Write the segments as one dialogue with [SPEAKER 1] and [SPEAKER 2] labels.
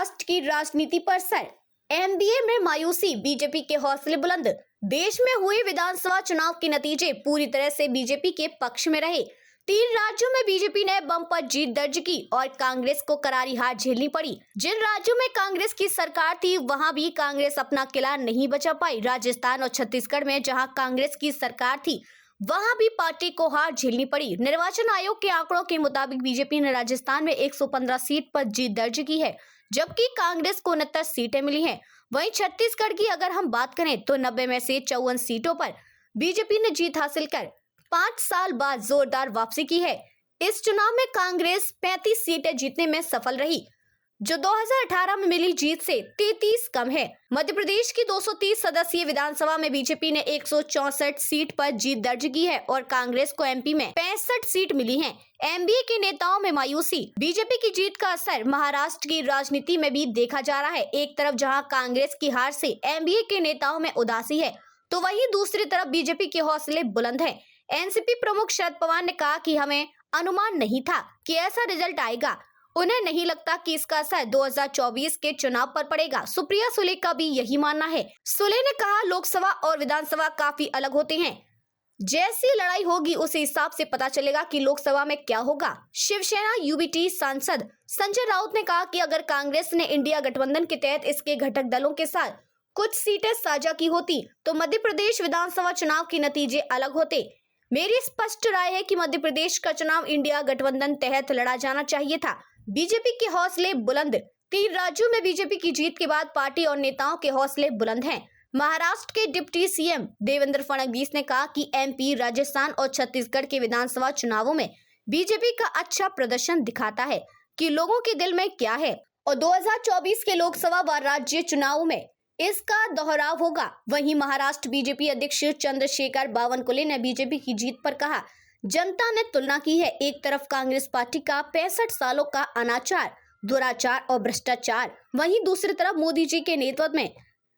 [SPEAKER 1] महाराष्ट्र की राजनीति पर असर, एमबीए में मायूसी, बीजेपी के हौसले बुलंद। देश में हुए विधानसभा चुनाव के नतीजे पूरी तरह से बीजेपी के पक्ष में रहे। 3 राज्यों में बीजेपी ने बम्पर जीत दर्ज की और कांग्रेस को करारी हार झेलनी पड़ी। जिन राज्यों में कांग्रेस की सरकार थी वहां भी कांग्रेस अपना किला नहीं बचा पाई। राजस्थान और छत्तीसगढ़ में जहां कांग्रेस की सरकार थी वहां भी पार्टी को हार झेलनी पड़ी। निर्वाचन आयोग के आंकड़ों के मुताबिक बीजेपी ने राजस्थान में 115 सीट पर जीत दर्ज की है, जबकि कांग्रेस को 69 सीटें मिली हैं। वहीं छत्तीसगढ़ की अगर हम बात करें तो 90 में से 54 सीटों पर बीजेपी ने जीत हासिल कर 5 साल बाद जोरदार वापसी की है। इस चुनाव में कांग्रेस 35 सीटें जीतने में सफल रही, जो 2018 में मिली जीत से 33 कम है। मध्य प्रदेश की 230 सदस्यीय विधानसभा में बीजेपी ने 164 सीट पर जीत दर्ज की है और कांग्रेस को एमपी में 65 सीट मिली हैं। एमबीए के नेताओं में मायूसी, बीजेपी की जीत का असर महाराष्ट्र की राजनीति में भी देखा जा रहा है। एक तरफ जहां कांग्रेस की हार से एमबीए के नेताओं में उदासी है, तो वहीं दूसरी तरफ बीजेपी के हौसले बुलंद हैं। एनसीपी प्रमुख शरद पवार ने कहा कि हमें अनुमान नहीं था कि ऐसा रिजल्ट आएगा। उन्हें नहीं लगता कि इसका असर 2024 के चुनाव पर पड़ेगा। सुप्रिया सुले का भी यही मानना है। सुले ने कहा, लोकसभा और विधानसभा काफी अलग होते हैं। जैसी लड़ाई होगी उस हिसाब से पता चलेगा कि लोकसभा में क्या होगा। शिवसेना यूबीटी सांसद संजय राउत ने कहा कि अगर कांग्रेस ने इंडिया गठबंधन के तहत इसके घटक दलों के साथ कुछ सीटें साझा की होती तो मध्य प्रदेश विधानसभा चुनाव के नतीजे अलग होते। मेरी स्पष्ट राय है कि मध्य प्रदेश का चुनाव इंडिया गठबंधन तहत लड़ा जाना चाहिए था। बीजेपी के हौसले बुलंद, 3 राज्यों में बीजेपी की जीत के बाद पार्टी और नेताओं के हौसले बुलंद हैं। महाराष्ट्र के डिप्टी सीएम देवेंद्र फडणवीस ने कहा कि एमपी, राजस्थान और छत्तीसगढ़ के विधानसभा चुनावों में बीजेपी का अच्छा प्रदर्शन दिखाता है कि लोगों के दिल में क्या है और 2024 के लोकसभा व राज्य चुनावों में इसका दोहराव होगा। वहीं महाराष्ट्र बीजेपी अध्यक्ष चंद्रशेखर बावनकुले ने बीजेपी की जीत पर कहा, जनता ने तुलना की है। एक तरफ कांग्रेस पार्टी का 65 सालों का अनाचार, दुराचार और भ्रष्टाचार, वहीं दूसरी तरफ मोदी जी के नेतृत्व में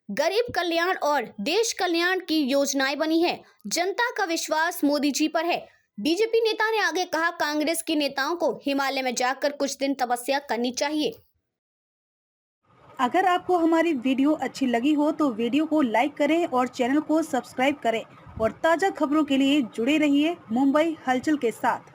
[SPEAKER 1] गरीब कल्याण और देश कल्याण की योजनाएं बनी है। जनता का विश्वास मोदी जी पर है। बीजेपी नेता ने आगे कहा, कांग्रेस के नेताओं को हिमालय में जाकर कुछ दिन तपस्या करनी चाहिए।
[SPEAKER 2] अगर आपको हमारी वीडियो अच्छी लगी हो तो वीडियो को लाइक करें और चैनल को सब्सक्राइब करें और ताज़ा खबरों के लिए जुड़े रहिए मुंबई हलचल के साथ।